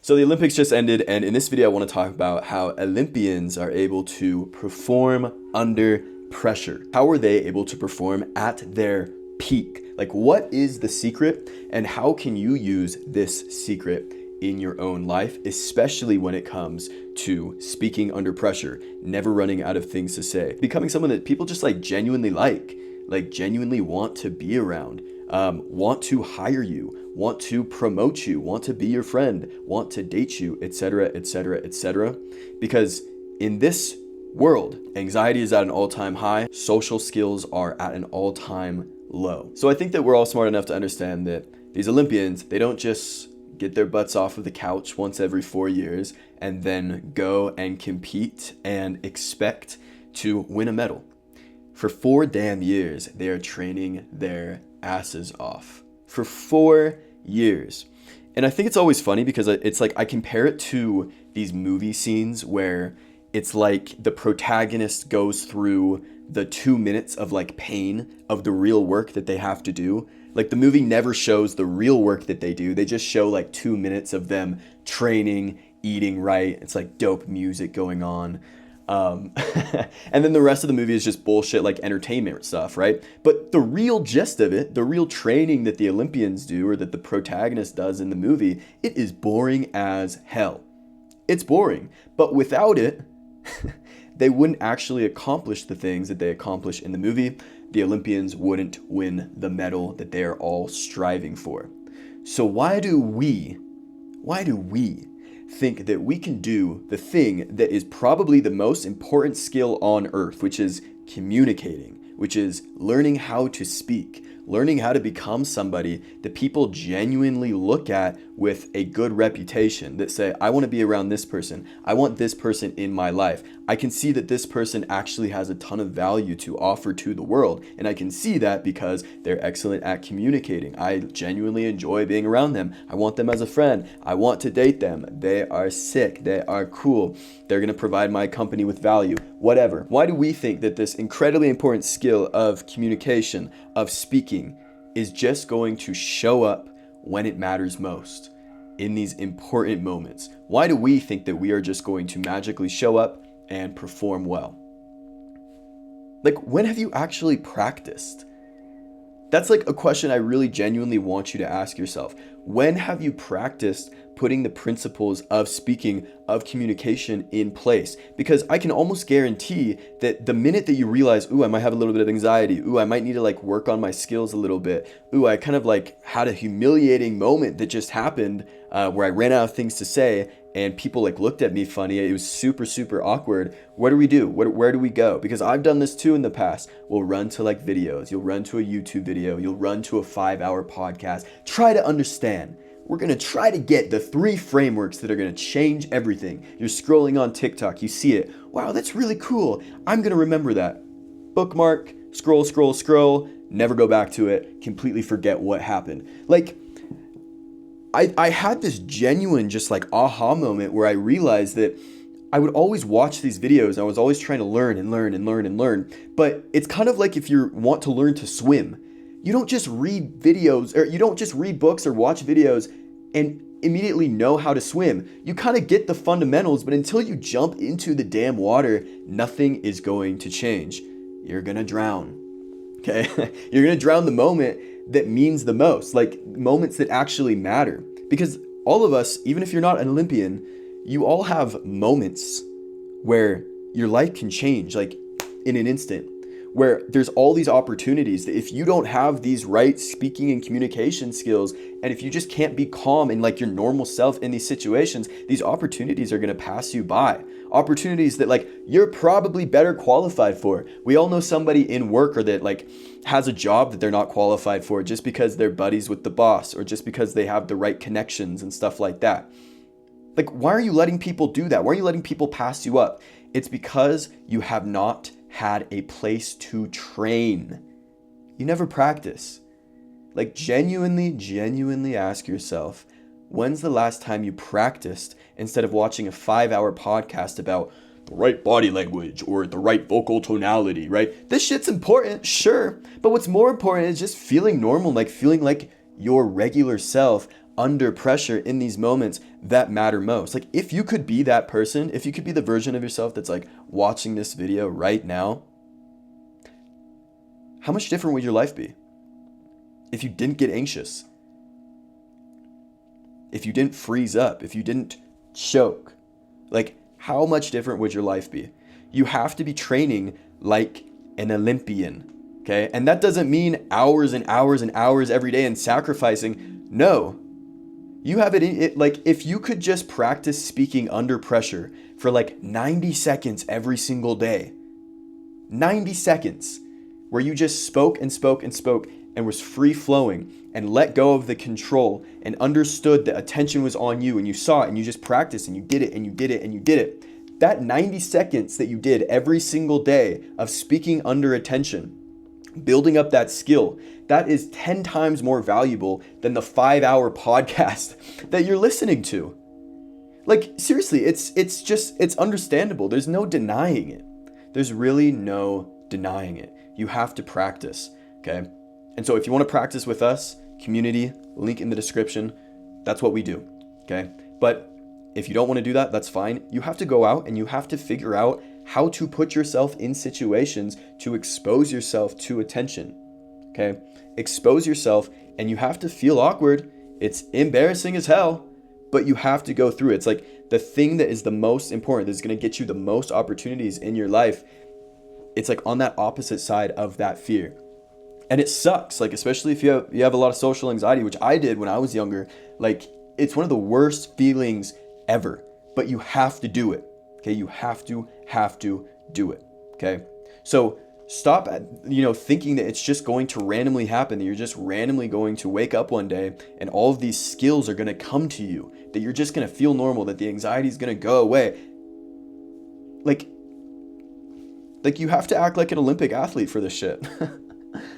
So the Olympics just ended, and in this video I want to talk about how Olympians are able to perform under pressure. How are they able to perform at their peak? Like, what is the secret, and how can you use this secret in your own life, especially when it comes to speaking under pressure, never running out of things to say, becoming someone that people just genuinely genuinely want to be around, want to hire you, want to promote you, want to be your friend, want to date you, etc., etc., etc. Because in this world, anxiety is at an all-time high, social skills are at an all-time low. So I think that we're all smart enough to understand that these Olympians, they don't just get their butts off of the couch once every 4 years and then go and compete and expect to win a medal. For 4 damn years, they are training their asses off. For 4 years. And I think it's always funny because it's like I compare it to these movie scenes where it's like the protagonist goes through the 2 minutes of pain of the real work that they have to do. Like, the movie never shows the real work that they do. They just show 2 minutes of them training, eating right. It's dope music going on. And then the rest of the movie is just bullshit, entertainment stuff, right? But the real gist of it, the real training that the Olympians do, or that the protagonist does in the movie, it is boring as hell. It's boring. But without it, they wouldn't actually accomplish the things that they accomplish in the movie. The Olympians wouldn't win the medal that they are all striving for. So why do we think that we can do the thing that is probably the most important skill on earth, which is communicating, which is learning how to speak, learning how to become somebody that people genuinely look at with a good reputation, that say, I want to be around this person. I want this person in my life. I can see that this person actually has a ton of value to offer to the world. And I can see that because they're excellent at communicating. I genuinely enjoy being around them. I want them as a friend. I want to date them. They are sick. They are cool. They're going to provide my company with value, whatever. Why do we think that this incredibly important skill of communication, of speaking, is just going to show up when it matters most, in these important moments? Why do we think that we are just going to magically show up and perform well? When have you actually practiced? That's a question I really genuinely want you to ask yourself. When have you practiced putting the principles of speaking, of communication in place? Because I can almost guarantee that the minute that you realize, ooh, I might have a little bit of anxiety, ooh, I might need to work on my skills a little bit, ooh, I kind of had a humiliating moment that just happened where I ran out of things to say and people looked at me funny. It was super, super awkward. What do we do? Where do we go? Because I've done this too in the past. We'll run to videos. You'll run to a YouTube video. You'll run to a 5-hour podcast. Try to understand. We're going to try to get the 3 frameworks that are going to change everything. You're scrolling on TikTok. You see it. Wow, that's really cool. I'm going to remember that. Bookmark, scroll, scroll, scroll. Never go back to it. Completely forget what happened. I had this genuine aha moment where I realized that I would always watch these videos. I was always trying to learn and learn and learn and learn. But it's kind of like if you want to learn to swim. You don't just read videos, or you don't just read books or watch videos and immediately know how to swim. You kind of get the fundamentals, but until you jump into the damn water, nothing is going to change. You're going to drown. Okay? You're going to drown the moment that means the most, moments that actually matter. Because all of us, even if you're not an Olympian, you all have moments where your life can change, in an instant, where there's all these opportunities that if you don't have these right speaking and communication skills, and if you just can't be calm and your normal self in these situations, these opportunities are going to pass you by. Opportunities that you're probably better qualified for. We all know somebody in work or that has a job that they're not qualified for just because they're buddies with the boss, or just because they have the right connections and stuff like that. Why are you letting people do that? Why are you letting people pass you up? It's because you have not had a place to train. You never practice. Genuinely ask yourself, when's the last time you practiced instead of watching a 5-hour podcast about the right body language or the right vocal tonality, right? This shit's important, sure. But what's more important is just feeling normal, feeling like your regular self under pressure in these moments, that matter most. Like if you could be that person, if you could be the version of yourself that's like watching this video right now, how much different would your life be? If you didn't get anxious, if you didn't freeze up, if you didn't choke, like how much different would your life be? You have to be training like an Olympian, okay? And that doesn't mean hours and hours and hours every day and sacrificing. No, you have it like if you could just practice speaking under pressure for like 90 seconds every single day, 90 seconds where you just spoke and spoke and spoke and was free flowing and let go of the control and understood that attention was on you and you saw it and you just practiced and you did it and you did it and you did it. That 90 seconds that you did every single day of speaking under attention, building up that skill, that is 10 times more valuable than the 5-hour podcast that you're listening to. Like seriously, it's understandable. There's no denying it. There's really no denying it. You have to practice, okay? And so if you want to practice with us, community, link in the description, that's what we do, okay? But if you don't want to do that, that's fine. You have to go out and you have to figure out how to put yourself in situations to expose yourself to attention, okay? Expose yourself and you have to feel awkward. It's embarrassing as hell, but you have to go through it. It's like the thing that is the most important, that's going to get you the most opportunities in your life. It's like on that opposite side of that fear. And it sucks, like especially if you have a lot of social anxiety, which I did when I was younger. Like it's one of the worst feelings ever, but you have to do it. Okay, you have to do it. Okay, so stop thinking that it's just going to randomly happen, that you're just randomly going to wake up one day and all of these skills are going to come to you, that you're just going to feel normal, that the anxiety is going to go away. Like you have to act like an Olympic athlete for this shit.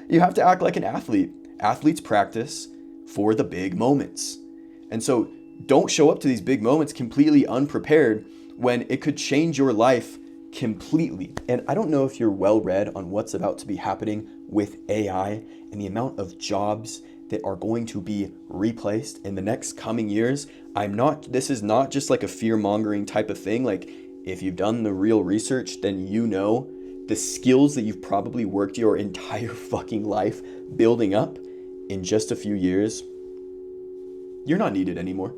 You have to act like an athlete. Athletes practice for the big moments. And so don't show up to these big moments completely unprepared when it could change your life completely. And I don't know if you're well read on what's about to be happening with AI and the amount of jobs that are going to be replaced in the next coming years. This is not just like a fear-mongering type of thing. Like if you've done the real research, then you know the skills that you've probably worked your entire fucking life building up, in just a few years, you're not needed anymore.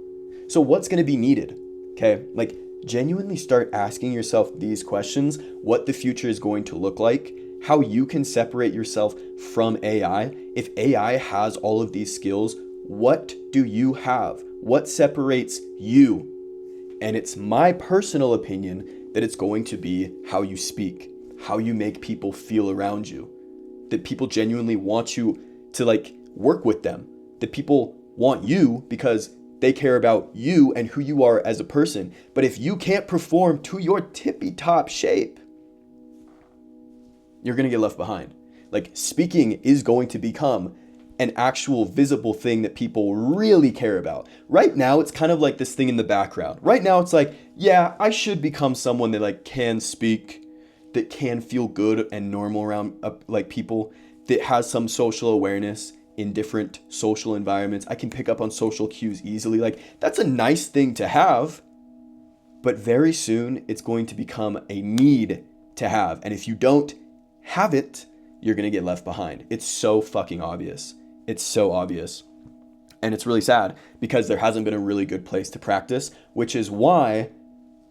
So what's going to be needed? Okay, like genuinely start asking yourself these questions: what the future is going to look like, how you can separate yourself from AI. If AI has all of these skills, what do you have? What separates you? And it's my personal opinion that it's going to be how you speak, how you make people feel around you, that people genuinely want you to like work with them, that people want you because they care about you and who you are as a person. But if you can't perform to your tippy top shape, you're going to get left behind. Like speaking is going to become an actual visible thing that people really care about. Right now, it's kind of like this thing in the background. Right now, it's like, yeah, I should become someone that like can speak, that can feel good and normal around like people, that has some social awareness in different social environments. I can pick up on social cues easily. Like that's a nice thing to have, but very soon it's going to become a need to have. And if you don't have it, you're going to get left behind. It's so fucking obvious. It's so obvious. And it's really sad because there hasn't been a really good place to practice, which is why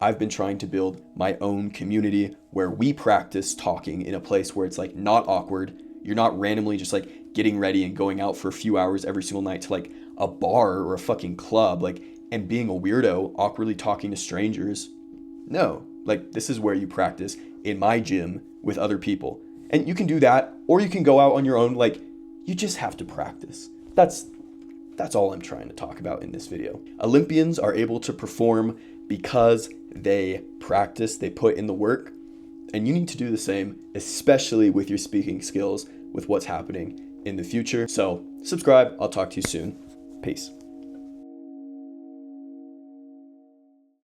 I've been trying to build my own community where we practice talking in a place where it's like not awkward. You're not randomly just like getting ready and going out for a few hours every single night to like a bar or a fucking club, like, and being a weirdo, awkwardly talking to strangers. No, like this is where you practice in my gym with other people. And you can do that, or you can go out on your own. Like you just have to practice. That's all I'm trying to talk about in this video. Olympians are able to perform because they practice, they put in the work, and you need to do the same, especially with your speaking skills, with what's happening in the future. So subscribe. I'll talk to you soon. Peace.